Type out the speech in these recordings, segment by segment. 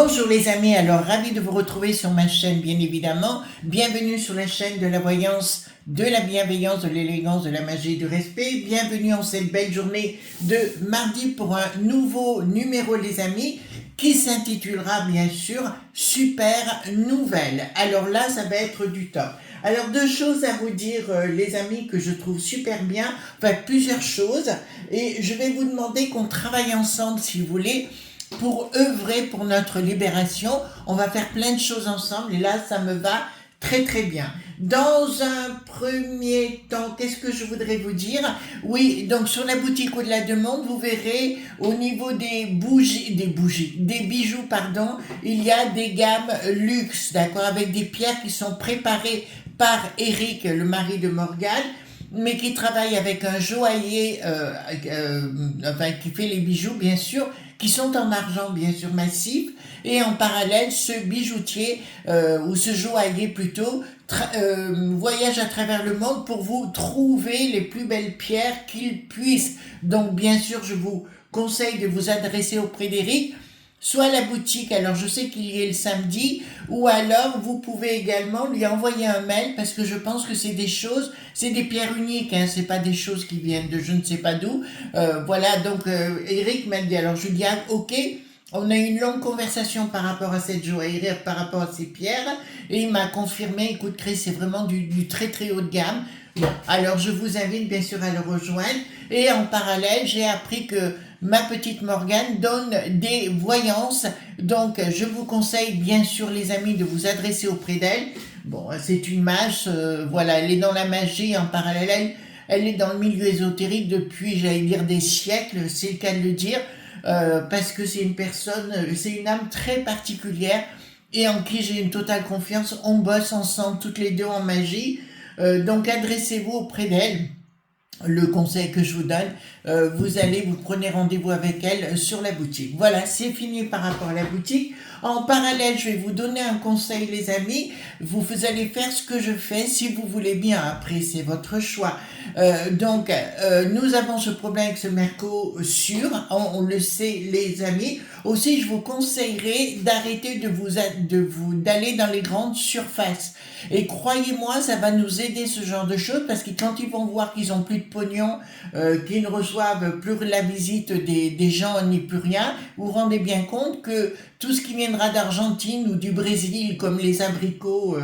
Bonjour les amis, alors ravi de vous retrouver sur ma chaîne bien évidemment. Bienvenue sur la chaîne de la voyance, de la bienveillance, de l'élégance, de la magie et du respect. Bienvenue en cette belle journée de mardi pour un nouveau numéro les amis qui s'intitulera bien sûr Super Nouvelle. Alors là ça va être du top. Alors deux choses à vous dire les amis que je trouve super bien, enfin plusieurs choses et je vais vous demander qu'on travaille ensemble si vous voulez pour œuvrer pour notre libération. On va faire plein de choses ensemble et là ça me va très très bien. Dans un premier temps, qu'est-ce que je voudrais vous dire? Oui, donc sur la boutique Au-delà de Monde, vous verrez au niveau des bijoux, pardon, il y a des gammes luxe, d'accord, avec des pierres qui sont préparées par Eric, le mari de Morgane, mais qui travaille avec un joaillier, enfin qui fait les bijoux bien sûr, qui sont en argent bien sûr massif, et en parallèle ce bijoutier ou ce joaillier plutôt voyage à travers le monde pour vous trouver les plus belles pierres qu'il puisse. Donc bien sûr je vous conseille de vous adresser auprès d'Eric, soit à la boutique, alors je sais qu'il y est le samedi, ou alors vous pouvez également lui envoyer un mail parce que je pense que c'est des choses, c'est des pierres uniques, hein, c'est pas des choses qui viennent de je ne sais pas d'où. Voilà, donc Eric m'a dit, alors je dis ah, ok, on a eu une longue conversation par rapport à cette joaillerie, par rapport à ces pierres, et il m'a confirmé, écoute Chris, c'est vraiment du très très haut de gamme. Bon, alors je vous invite bien sûr à le rejoindre, et en parallèle, j'ai appris que ma petite Morgane donne des voyances, donc je vous conseille bien sûr les amis de vous adresser auprès d'elle. Bon, c'est une mage, voilà, elle est dans la magie en parallèle, elle est dans le milieu ésotérique depuis, j'allais dire, des siècles, c'est le cas de le dire, parce que c'est une personne, c'est une âme très particulière et en qui j'ai une totale confiance. On bosse ensemble toutes les deux en magie, donc adressez-vous auprès d'elle. Le conseil que je vous donne, vous prenez rendez-vous avec elle sur la boutique. Voilà, c'est fini par rapport à la boutique. En parallèle, je vais vous donner un conseil, les amis. Vous allez faire ce que je fais, si vous voulez bien. Après, c'est votre choix. Nous avons ce problème avec ce Mercosur. On le sait, les amis. Aussi, je vous conseillerais d'arrêter d'aller dans les grandes surfaces. Et croyez-moi, ça va nous aider ce genre de choses parce que quand ils vont voir qu'ils ont plus de pognon, qu'ils ne reçoivent plus la visite des gens ni plus rien, vous vous rendez bien compte que tout ce qui viendra d'Argentine ou du Brésil, comme les abricots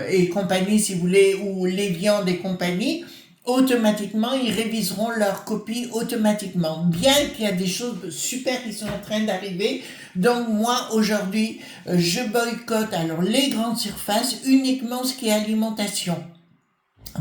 et compagnie, si vous voulez, ou les viandes et compagnie, automatiquement, ils réviseront leur copie automatiquement. Bien qu'il y a des choses super qui sont en train d'arriver. Donc moi, aujourd'hui, je boycotte alors les grandes surfaces, uniquement ce qui est alimentation.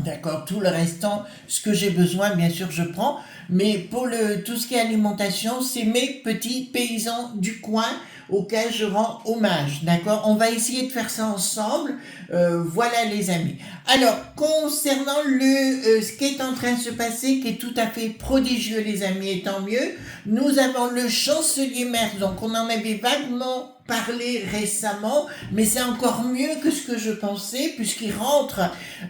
D'accord, tout le restant, ce que j'ai besoin, bien sûr, je prends. Mais pour tout ce qui est alimentation, c'est mes petits paysans du coin auxquels je rends hommage. D'accord, on va essayer de faire ça ensemble. Voilà les amis. Alors, concernant ce qui est en train de se passer, qui est tout à fait prodigieux les amis, et tant mieux, nous avons le chancelier Merz. Donc, on en avait vaguement parlé récemment, mais c'est encore mieux que ce que je pensais, puisqu'il rentre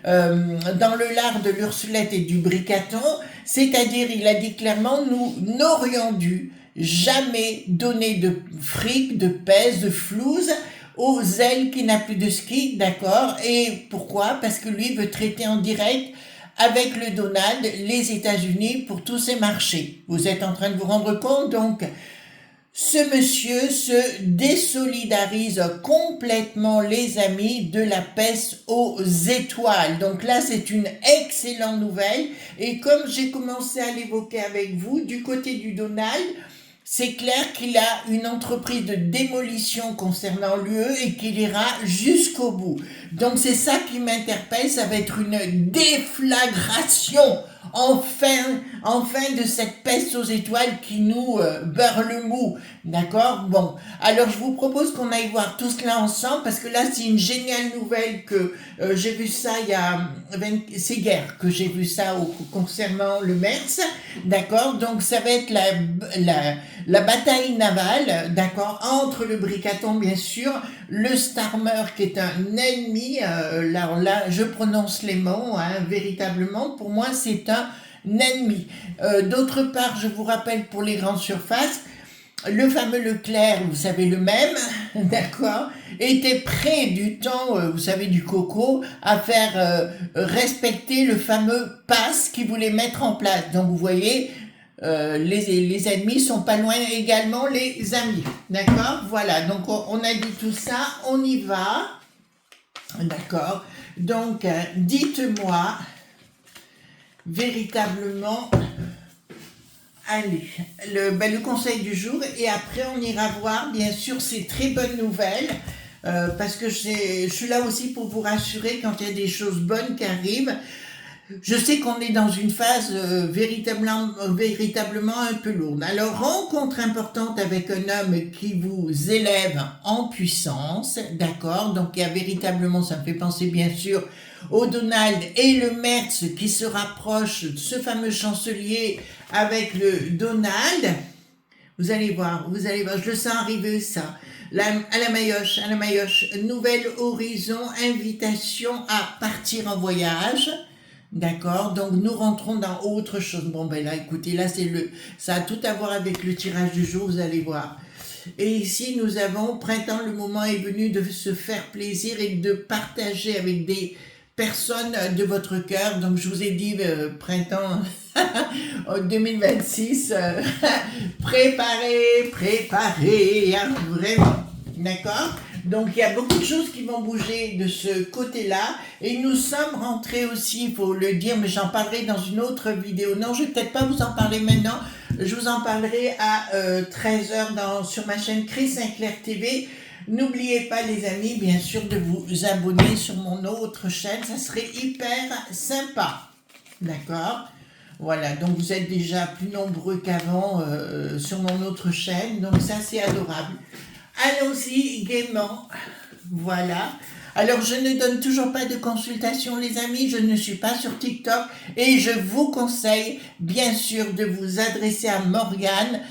dans le lard de l'Ursulette et du Bricaton, c'est-à-dire, il a dit clairement, nous n'aurions dû jamais donner de fric, de pèse, de flouze aux ailes qui n'a plus de ski, d'accord? Et pourquoi? Parce que lui veut traiter en direct avec le Donald les États-Unis pour tous ses marchés. Vous êtes en train de vous rendre compte, donc ce monsieur se désolidarise complètement, les amis, de la peste aux étoiles. Donc là, c'est une excellente nouvelle. Et comme j'ai commencé à l'évoquer avec vous, du côté du Donald, c'est clair qu'il a une entreprise de démolition concernant l'UE et qu'il ira jusqu'au bout. Donc c'est ça qui m'interpelle, ça va être une déflagration enfin de cette peste aux étoiles qui nous beurre le mou. D'accord? Bon, alors je vous propose qu'on aille voir tout cela ensemble parce que là c'est une géniale nouvelle que j'ai vu ça il y a c'est hier que j'ai vu ça concernant le MERS. D'accord? Donc ça va être la bataille navale, d'accord, entre le Bricaton bien sûr, le Starmer qui est un ennemi, là je prononce les mots, hein, véritablement, pour moi c'est un ennemi. D'autre part, je vous rappelle pour les grandes surfaces, le fameux Leclerc, vous savez le même, d'accord, était prêt du temps, vous savez, du coco, à faire respecter le fameux pass qu'il voulait mettre en place. Donc vous voyez, les ennemis sont pas loin également les amis, d'accord. Voilà, donc on a dit tout ça, on y va, d'accord. Donc dites-moi véritablement. Allez, le conseil du jour, et après on ira voir bien sûr ces très bonnes nouvelles, parce que je suis là aussi pour vous rassurer quand il y a des choses bonnes qui arrivent. Je sais qu'on est dans une phase véritablement un peu lourde. Alors, rencontre importante avec un homme qui vous élève en puissance, d'accord? Donc, il y a véritablement, ça me fait penser bien sûr au Donald et le Merz qui se rapprochent de ce fameux chancelier avec le Donald. Vous allez voir, je le sens arriver ça. À la Mayoche, nouvel horizon, invitation à partir en voyage. D'accord, donc nous rentrons dans autre chose. Bon ben là, écoutez, là ça a tout à voir avec le tirage du jour, vous allez voir. Et ici, nous avons printemps, le moment est venu de se faire plaisir et de partager avec des personnes de votre cœur. Donc je vous ai dit printemps 2026, préparez, hein, vraiment, d'accord. Donc il y a beaucoup de choses qui vont bouger de ce côté-là. Et nous sommes rentrés aussi, il faut le dire, mais j'en parlerai dans une autre vidéo. Non, je ne vais peut-être pas vous en parler maintenant. Je vous en parlerai à 13h sur ma chaîne Chris Sinclair TV. N'oubliez pas les amis, bien sûr, de vous abonner sur mon autre chaîne. Ça serait hyper sympa. D'accord ? Voilà, donc vous êtes déjà plus nombreux qu'avant sur mon autre chaîne. Donc ça, c'est adorable. Allons-y gaiement, voilà. Alors je ne donne toujours pas de consultation les amis, je ne suis pas sur TikTok et je vous conseille bien sûr de vous adresser à Morgane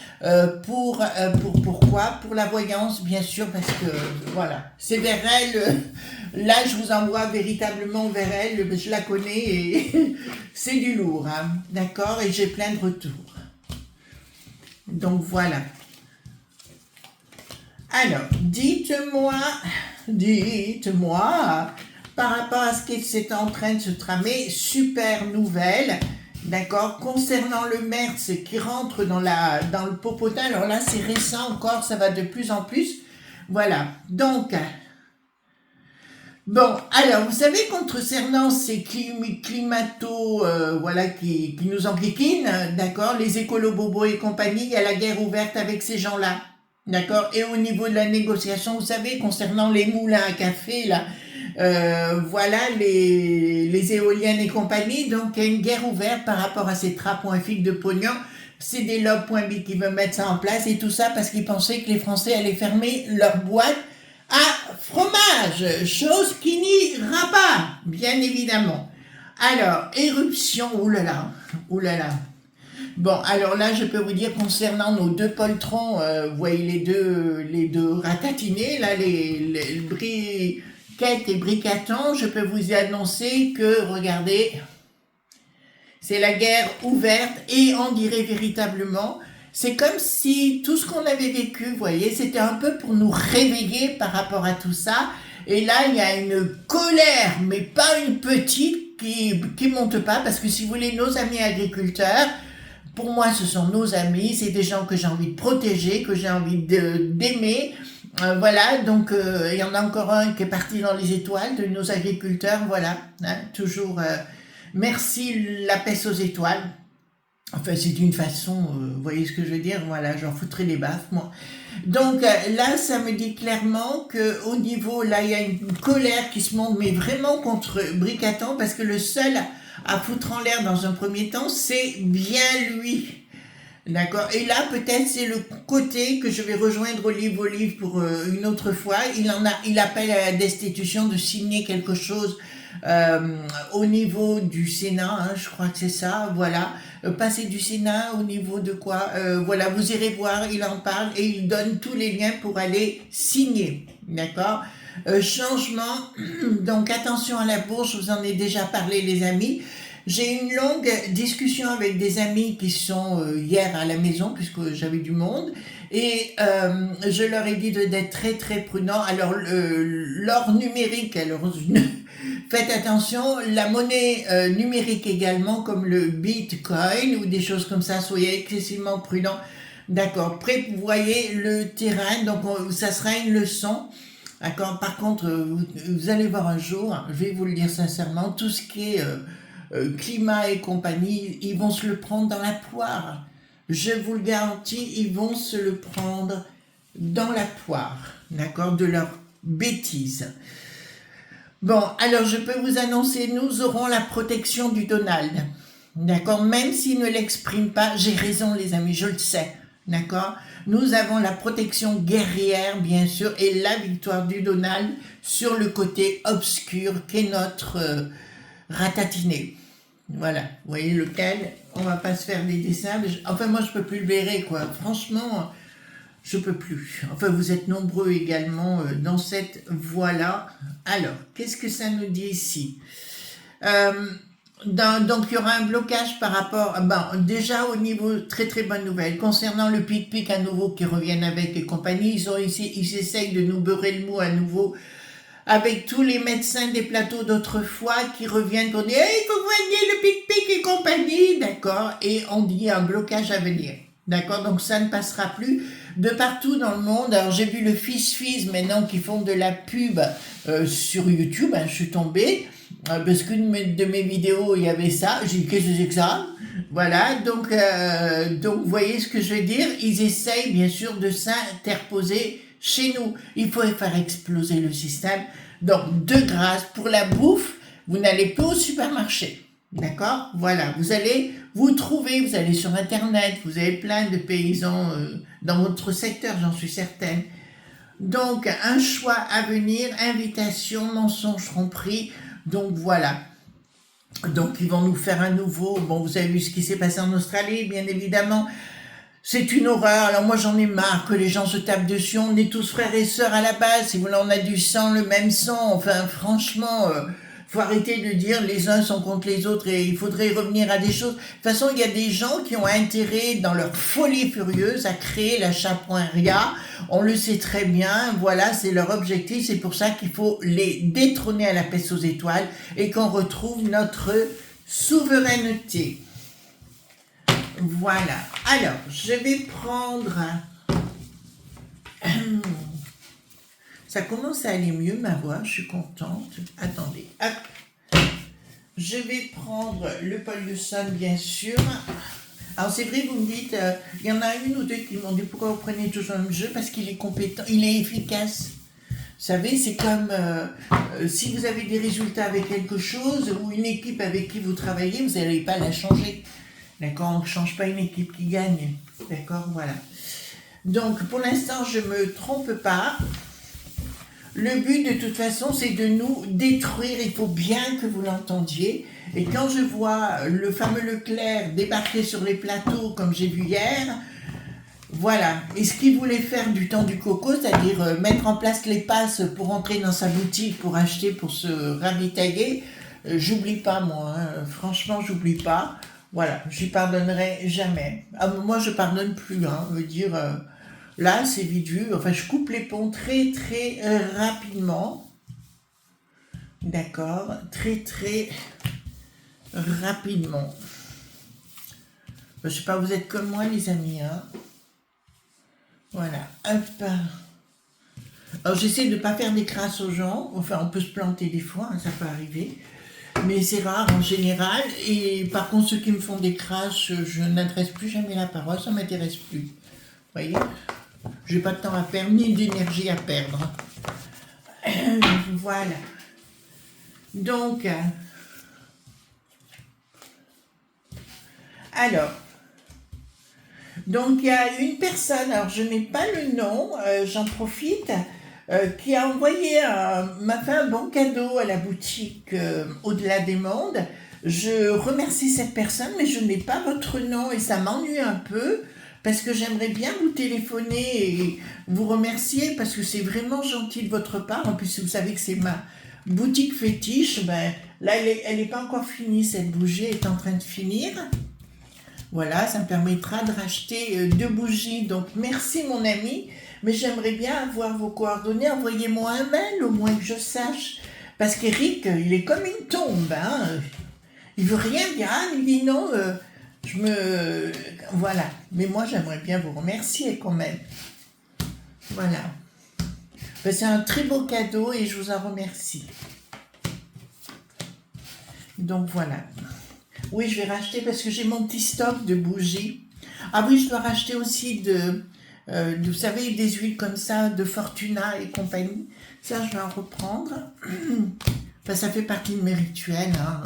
pourquoi? Pour la voyance bien sûr parce que voilà, c'est vers elle, là je vous envoie véritablement vers elle, je la connais et c'est du lourd, hein, d'accord, et j'ai plein de retours. Donc voilà. Alors, dites-moi, par rapport à ce qui est en train de se tramer, super nouvelle, d'accord, concernant le Merz qui rentre dans le popotin. Alors là, c'est récent encore, ça va de plus en plus. Voilà, donc, bon, alors, vous savez, concernant ces voilà, qui nous enquiquinent, d'accord, les écolo-bobos et compagnie, il y a la guerre ouverte avec ces gens-là. D'accord. Et au niveau de la négociation, vous savez, concernant les moulins à café, là, voilà, les éoliennes et compagnie, donc il y a une guerre ouverte par rapport à ces trappes.fic de pognon. C'est des lobes.b qui veulent mettre ça en place et tout ça parce qu'ils pensaient que les Français allaient fermer leur boîte à fromage, chose qui n'ira pas, bien évidemment. Alors, éruption, oulala, oulala. Bon, alors là, je peux vous dire concernant nos deux poltrons, vous voyez les deux ratatinés, là, les briquettes et bricatons, je peux vous y annoncer que, regardez, c'est la guerre ouverte et on dirait véritablement, c'est comme si tout ce qu'on avait vécu, vous voyez, c'était un peu pour nous réveiller par rapport à tout ça. Et là, il y a une colère, mais pas une petite, qui monte pas, parce que si vous voulez, nos amis agriculteurs, pour moi, ce sont nos amis, c'est des gens que j'ai envie de protéger, que j'ai envie d'aimer. Voilà, donc il y en a encore un qui est parti dans les étoiles, de nos agriculteurs, voilà, hein, toujours merci la peste aux étoiles. Enfin, c'est une façon, vous voyez ce que je veux dire, voilà, j'en foutrais des baffes, moi. Donc là, ça me dit clairement qu'au niveau, là, il y a une colère qui se monte, mais vraiment contre Bricaton, parce que le seul à foutre en l'air dans un premier temps, c'est bien lui. D'accord. Et là, peut-être, c'est le côté que je vais rejoindre Olive pour une autre fois. Il appelle à la destitution de signer quelque chose au niveau du Sénat, hein, je crois que c'est ça, voilà. Passer du Sénat au niveau de quoi voilà, vous irez voir, il en parle et il donne tous les liens pour aller signer. D'accord. Changement, donc attention à la bourse, je vous en ai déjà parlé les amis. J'ai eu une longue discussion avec des amis qui sont hier à la maison puisque j'avais du monde Et je leur ai dit d'être très très prudents. Alors l'or numérique, alors faites attention, la monnaie numérique également, comme le Bitcoin ou des choses comme ça, soyez excessivement prudents. D'accord, prévoyez le terrain, donc ça sera une leçon. D'accord, par contre, vous allez voir un jour, je vais vous le dire sincèrement, tout ce qui est climat et compagnie, ils vont se le prendre dans la poire. Je vous le garantis, ils vont se le prendre dans la poire, d'accord, de leur bêtise. Bon, alors je peux vous annoncer, nous aurons la protection du Donald, d'accord, même s'il ne l'exprime pas, j'ai raison les amis, je le sais, d'accord. Nous avons la protection guerrière, bien sûr, et la victoire du Donald sur le côté obscur qu'est notre ratatiné. Voilà, vous voyez lequel, on va pas se faire des dessins, enfin moi je peux plus le verrer quoi, franchement je peux plus. Enfin vous êtes nombreux également dans cette voie-là. Alors, qu'est-ce que ça nous dit ici? Donc il y aura un blocage par rapport, déjà au niveau, très très bonne nouvelle, concernant le pic-pic à nouveau qui reviennent avec et compagnie, ils essayent de nous beurrer le mou à nouveau, avec tous les médecins des plateaux d'autrefois qui reviennent pour dire hey, « il faut soigner le pic-pic et compagnie », d'accord, et on dit un blocage à venir, d'accord, donc ça ne passera plus de partout dans le monde. Alors j'ai vu le Fizz maintenant qui font de la pub sur YouTube, je suis tombée, parce qu'une de mes vidéos il y avait ça, j'ai dit « qu'est-ce que c'est que ça ?» Voilà, donc vous voyez ce que je veux dire, ils essayent bien sûr de s'interposer chez nous. Il faut faire exploser le système. Donc, de grâce, pour la bouffe, vous n'allez plus au supermarché. D'accord? Voilà, vous allez vous trouver, vous allez sur Internet, vous avez plein de paysans dans votre secteur, j'en suis certaine. Donc, un choix à venir, invitation, mensonges compris. Donc, voilà. Donc, ils vont nous faire un nouveau... Bon, vous avez vu ce qui s'est passé en Australie, bien évidemment. C'est une horreur. Alors moi j'en ai marre que les gens se tapent dessus. On est tous frères et sœurs à la base. Si vous voulez, on a du sang, le même sang. Enfin franchement, faut arrêter de dire les uns sont contre les autres et il faudrait revenir à des choses. De toute façon, il y a des gens qui ont intérêt dans leur folie furieuse à créer la chapoineria. On le sait très bien. Voilà, c'est leur objectif. C'est pour ça qu'il faut les détrôner à la peste aux étoiles et qu'on retrouve notre souveraineté. Voilà. Alors, je vais prendre... Ça commence à aller mieux, ma voix. Je suis contente. Attendez. Hop. Je vais prendre le Paul de Son, bien sûr. Alors, c'est vrai, vous me dites... il y en a une ou deux qui m'ont dit pourquoi vous prenez toujours le même jeu, parce qu'il est compétent, il est efficace. Vous savez, c'est comme si vous avez des résultats avec quelque chose ou une équipe avec qui vous travaillez, vous n'allez pas la changer. D'accord, on ne change pas une équipe qui gagne. D'accord, voilà. Donc, pour l'instant, je ne me trompe pas. Le but, de toute façon, c'est de nous détruire. Il faut bien que vous l'entendiez. Et quand je vois le fameux Leclerc débarquer sur les plateaux, comme j'ai vu hier, voilà. Et ce qu'il voulait faire du temps du coco, c'est-à-dire mettre en place les passes pour entrer dans sa boutique, pour acheter, pour se ravitailler, j'oublie pas, moi. Franchement, j'oublie pas. Voilà, j'y pardonnerai jamais. Ah, moi, je pardonne plus, veut dire, là, c'est vite vu. Enfin, je coupe les ponts très, très rapidement. D'accord, très, très rapidement. Je sais pas, vous êtes comme moi, les amis, Voilà, hop. Alors, j'essaie de ne pas faire des crasses aux gens. Enfin, on peut se planter des fois, ça peut arriver. Mais c'est rare en général, et par contre ceux qui me font des crashs, je n'adresse plus jamais la parole, ça ne m'intéresse plus. Vous voyez, j'ai pas de temps à perdre, ni d'énergie à perdre. Voilà. Donc, alors, donc il y a une personne, alors je n'ai pas le nom, j'en profite, qui a envoyé, m'a fait un bon cadeau à la boutique Au-delà des mondes. Je remercie cette personne, mais je n'ai pas votre nom et ça m'ennuie un peu parce que j'aimerais bien vous téléphoner et vous remercier parce que c'est vraiment gentil de votre part. En plus, vous savez que c'est ma boutique fétiche. Ben, là, elle est pas encore finie, cette bougie est en train de finir. Voilà, ça me permettra de racheter 2 bougies. Donc, merci mon ami. Mais j'aimerais bien avoir vos coordonnées. Envoyez-moi un mail, au moins que je sache. Parce qu'Eric, il est comme une tombe. Hein. Il veut rien dire. Il dit non, Voilà. Mais moi, j'aimerais bien vous remercier quand même. Voilà. Ben, c'est un très beau cadeau et je vous en remercie. Donc, voilà. Oui, je vais racheter parce que j'ai mon petit stock de bougies. Ah oui, je dois racheter aussi vous savez, des huiles comme ça, de Fortuna et compagnie. Ça, je vais en reprendre. Enfin, ça fait partie de mes rituels. Hein.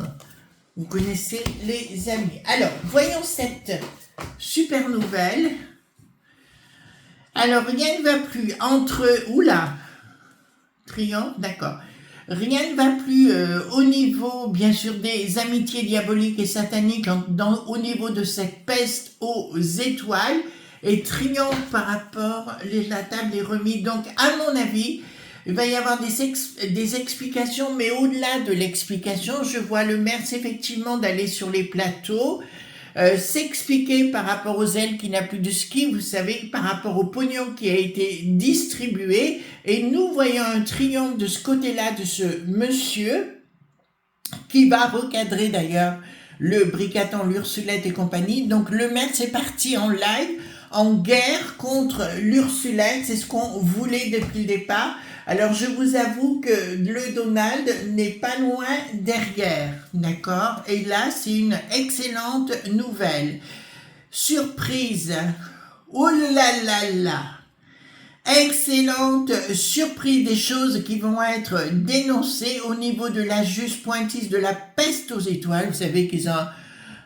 Vous connaissez les amis. Alors, voyons cette super nouvelle. Alors, rien ne va plus entre... Oula, triomphe, d'accord. Rien ne va plus au niveau, bien sûr, des amitiés diaboliques et sataniques, au niveau de cette peste aux étoiles, et triomphe par rapport, la table est remise. Donc, à mon avis, il va y avoir des explications, mais au-delà de l'explication, je vois le Mers effectivement d'aller sur les plateaux, s'expliquer par rapport aux ailes qui n'a plus de ski, vous savez, par rapport au pognon qui a été distribué, et nous voyons un triomphe de ce côté-là de ce monsieur, qui va recadrer d'ailleurs le Bricaton, l'Ursulette et compagnie. Donc le maître est parti en live, en guerre contre l'Ursulette, c'est ce qu'on voulait depuis le départ. Alors je vous avoue que le Donald n'est pas loin derrière, d'accord? Et là c'est une excellente nouvelle. Surprise, oh là là là! Excellente surprise, des choses qui vont être dénoncées au niveau de la juste pointise de la peste aux étoiles. Vous savez qu'ils ont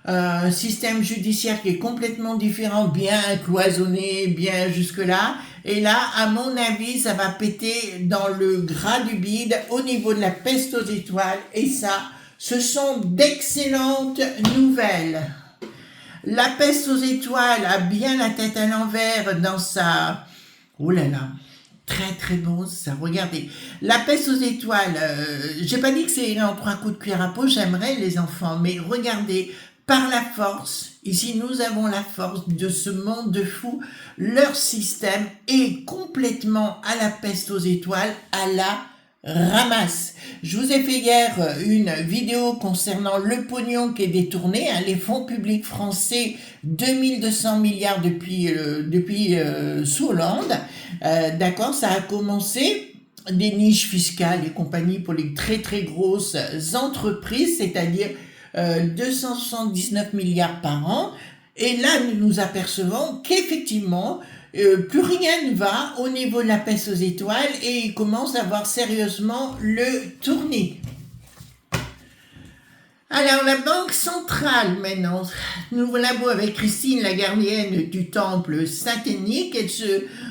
un système judiciaire qui est complètement différent, bien cloisonné, bien jusque-là. Et là, à mon avis, ça va péter dans le gras du bide au niveau de la peste aux étoiles. Et ça, ce sont d'excellentes nouvelles. La peste aux étoiles a bien la tête à l'envers dans sa... Oh là là, très très bon ça, regardez. La peste aux étoiles, j'ai pas dit que c'est en 3 coups de cuillère à peau, j'aimerais les enfants, mais regardez, par la force, ici nous avons la force de ce monde de fous, leur système est complètement à la peste aux étoiles, à la ramasse. Je vous ai fait hier une vidéo concernant le pognon qui est détourné, hein, les fonds publics français, 2200 milliards depuis sous Hollande. D'accord, ça a commencé des niches fiscales et compagnie pour les très très grosses entreprises, c'est-à-dire 279 milliards par an. Et là, nous nous apercevons qu'effectivement, plus rien ne va au niveau de la peste aux étoiles et il commence à voir sérieusement le tournis. Alors, la Banque centrale, maintenant, nous voilà beau avec Christine, la gardienne du temple satanique.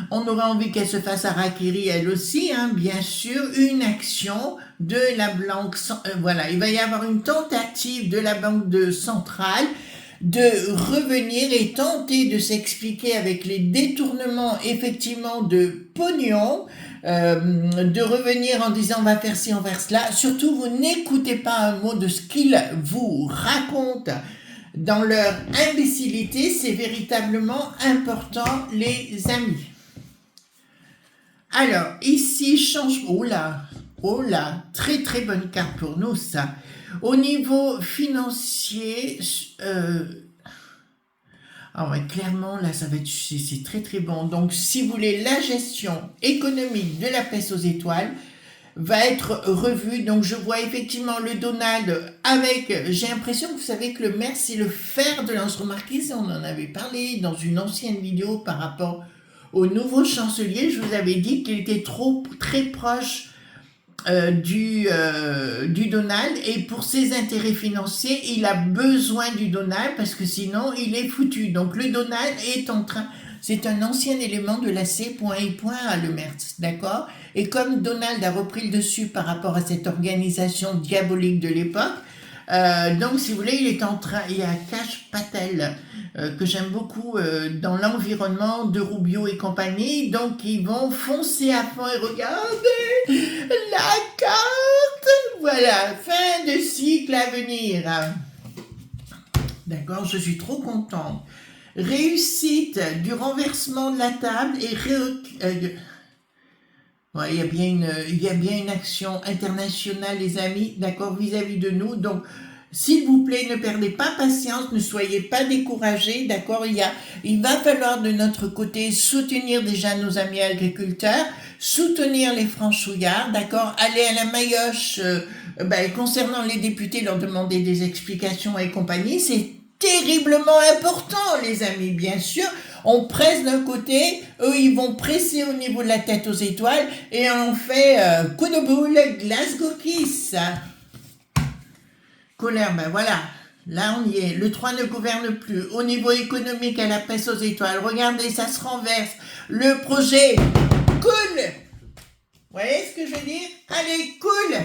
On aurait envie qu'elle se fasse harakiri elle aussi, hein, bien sûr, une action de la Banque centrale. Voilà, il va y avoir une tentative de la Banque centrale de revenir et tenter de s'expliquer avec les détournements effectivement de pognon, de revenir en disant on va faire ci, on va faire cela. Surtout, vous n'écoutez pas un mot de ce qu'ils vous racontent dans leur imbécilité, c'est véritablement important, les amis. Alors, ici, oh là, très très bonne carte pour nous ça. Au niveau financier, clairement, là, ça va être, c'est très très bon. Donc, si vous voulez, la gestion économique de la peste aux étoiles va être revue. Donc, je vois effectivement le Donald avec, j'ai l'impression que vous savez que le maire, c'est le fer de lance. Remarquez, on en avait parlé dans une ancienne vidéo par rapport au nouveau chancelier. Je vous avais dit qu'il était très proche du Donald, et pour ses intérêts financiers, il a besoin du Donald parce que sinon il est foutu. Donc le Donald est en train, c'est un ancien élément de la C.I. à le Merz, d'accord? Et comme Donald a repris le dessus par rapport à cette organisation diabolique de l'époque, donc si vous voulez, il est en train, il y a Kash Patel que j'aime beaucoup dans l'environnement de Rubio et compagnie, donc ils vont foncer à fond et regardez la carte, voilà, fin de cycle à venir. D'accord, je suis trop contente. Réussite du renversement de la table et ouais, il y a bien une action internationale, les amis, d'accord, vis-à-vis de nous. Donc, s'il vous plaît, ne perdez pas patience, ne soyez pas découragés, d'accord. Il va falloir de notre côté soutenir déjà nos amis agriculteurs, soutenir les franchouillards, d'accord. Aller à la maillotche, concernant les députés, leur demander des explications et compagnie, c'est terriblement important, les amis, bien sûr. On presse d'un côté, eux ils vont presser au niveau de la tête aux étoiles et on fait coup de boule, Glasgow Kiss. Colère, ben voilà, là on y est. Le 3 ne gouverne plus. Au niveau économique, elle pèse aux étoiles. Regardez, ça se renverse. Le projet cool. Vous voyez ce que je veux dire? Allez, cool.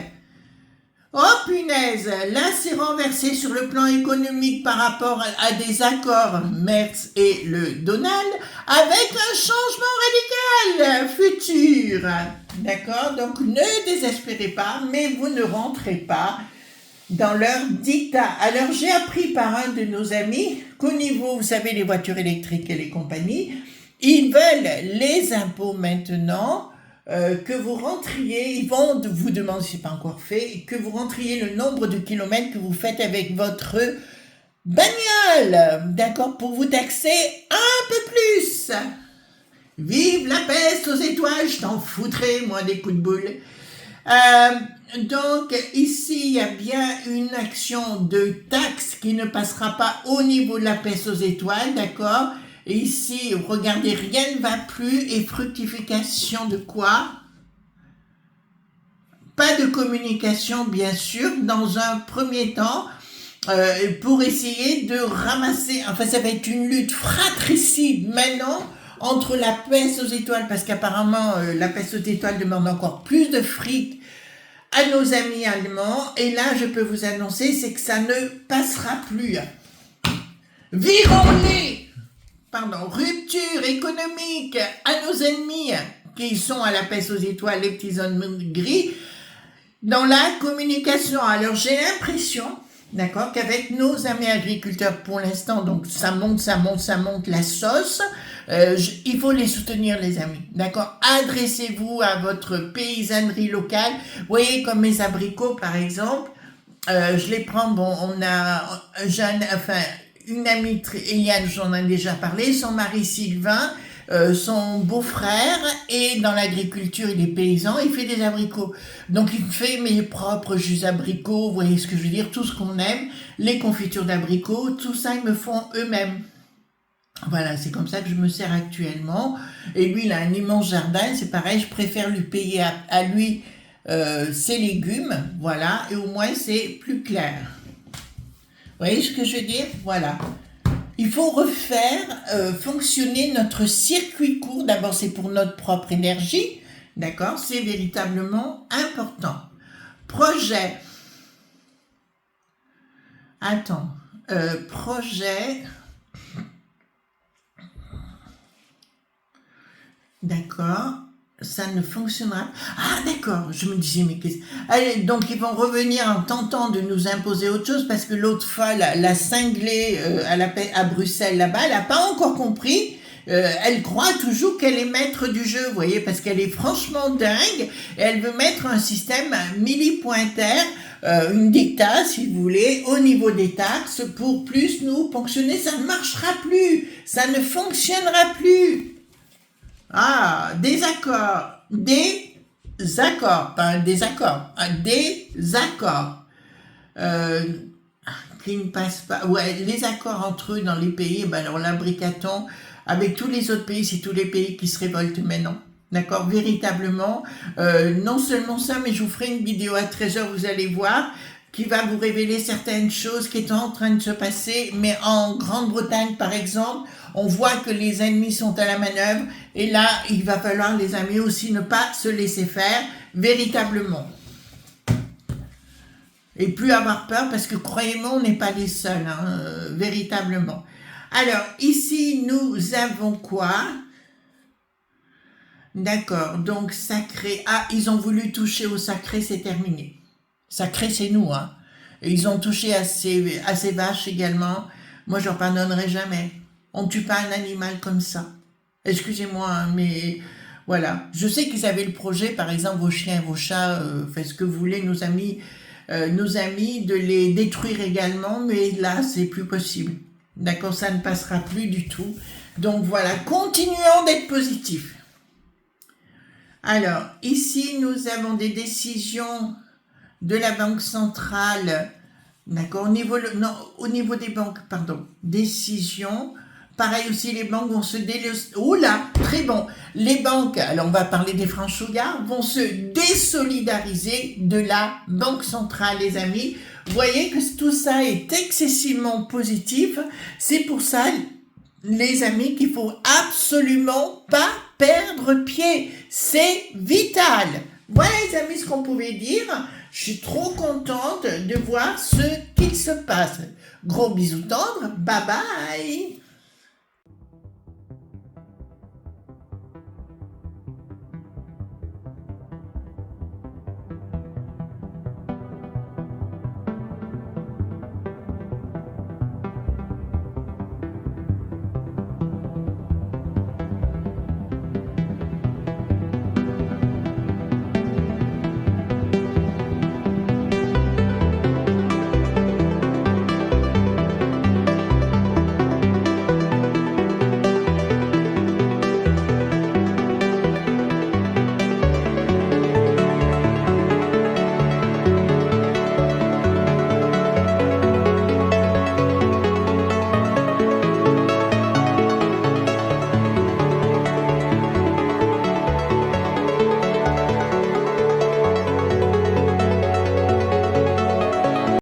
Oh punaise, là c'est renversé sur le plan économique par rapport à des accords Merz et le Donald avec un changement radical futur. D'accord? Donc ne désespérez pas, mais vous ne rentrez pas dans leur dictat. Alors j'ai appris par un de nos amis qu'au niveau, vous savez, les voitures électriques et les compagnies, ils veulent les impôts maintenant, que vous rentriez, ils vont vous demander, si c'est pas encore fait, que vous rentriez le nombre de kilomètres que vous faites avec votre bagnole, d'accord, pour vous taxer un peu plus. Vive la peste aux étoiles, je t'en foutrais, moi, des coups de boule. Donc ici il y a bien une action de taxe qui ne passera pas au niveau de la peste aux étoiles, d'accord. Et ici, regardez, rien ne va plus. Et fructification de quoi? Pas de communication, bien sûr, dans un premier temps, pour essayer de ramasser, enfin ça va être une lutte fratricide maintenant entre la peste aux étoiles, parce qu'apparemment la peste aux étoiles demande encore plus de fric à nos amis allemands, et là je peux vous annoncer, c'est que ça ne passera plus. Virons-les! Rupture économique à nos ennemis qui sont à la peste aux étoiles, les petits hommes gris, dans la communication. Alors j'ai l'impression, d'accord, qu'avec nos amis agriculteurs pour l'instant, donc ça monte la sauce, il faut les soutenir, les amis, d'accord. Adressez-vous à votre paysannerie locale. Vous voyez, comme mes abricots par exemple, je les prends, bon, on a une amie, Eliane, j'en ai déjà parlé, son mari Sylvain, son beau-frère est dans l'agriculture, il est paysan, il fait des abricots. Donc il fait mes propres jus abricots, vous voyez ce que je veux dire, tout ce qu'on aime, les confitures d'abricots, tout ça ils me font eux-mêmes. Voilà, c'est comme ça que je me sers actuellement. Et lui, il a un immense jardin, c'est pareil, je préfère lui payer à lui ses légumes, voilà, et au moins c'est plus clair. Vous voyez ce que je veux dire? Voilà. Il faut refaire fonctionner notre circuit court. D'abord, c'est pour notre propre énergie. D'accord? C'est véritablement important. Projet. Attends. Projet. D'accord. Ça ne fonctionnera. Ah d'accord, je me disais mais qu'est-ce. Allez, donc ils vont revenir en tentant de nous imposer autre chose parce que l'autre folle, la cinglée à Bruxelles là-bas, elle n'a pas encore compris. Elle croit toujours qu'elle est maître du jeu, vous voyez, parce qu'elle est franchement dingue. Et elle veut mettre un système millipointaire, une dictat, si vous voulez, au niveau des taxes pour plus nous ponctionner. Ça ne marchera plus, ça ne fonctionnera plus. Ah, désaccord, pas un désaccord, un désaccord. Qui ne passe pas. Ouais, les accords entre eux dans les pays, ben alors là, bric-à-ton, avec tous les autres pays, c'est tous les pays qui se révoltent maintenant. D'accord, véritablement. Non seulement ça, mais je vous ferai une vidéo à 13h, vous allez voir, qui va vous révéler certaines choses qui sont en train de se passer, mais en Grande-Bretagne, par exemple, on voit que les ennemis sont à la manœuvre, et là, il va falloir, les amis, aussi ne pas se laisser faire, véritablement. Et plus avoir peur, parce que croyez-moi, on n'est pas les seuls, hein, véritablement. Alors, ici, nous avons quoi? D'accord, donc sacré. Ah, ils ont voulu toucher au sacré, c'est terminé. Sacré, c'est nous, hein. Et ils ont touché à ces vaches également. Moi, j'en pardonnerai jamais. On ne tue pas un animal comme ça. Excusez-moi, hein, mais voilà. Je sais qu'ils avaient le projet, par exemple, vos chiens et vos chats, faites ce que vous voulez, nos amis, de les détruire également, mais là, c'est plus possible. D'accord, ça ne passera plus du tout. Donc voilà, continuons d'être positifs. Alors, ici, nous avons des décisions de la Banque centrale, d'accord, au niveau des banques, pardon, décision. Pareil aussi, les banques vont se oh là, très bon. Les banques, alors on va parler des francs-chougards, vont se désolidariser de la Banque centrale, les amis. Vous voyez que tout ça est excessivement positif. C'est pour ça, les amis, qu'il faut absolument pas perdre pied. C'est vital. Voilà, les amis, ce qu'on pouvait dire. Je suis trop contente de voir ce qu'il se passe. Gros bisous tendres. Bye bye.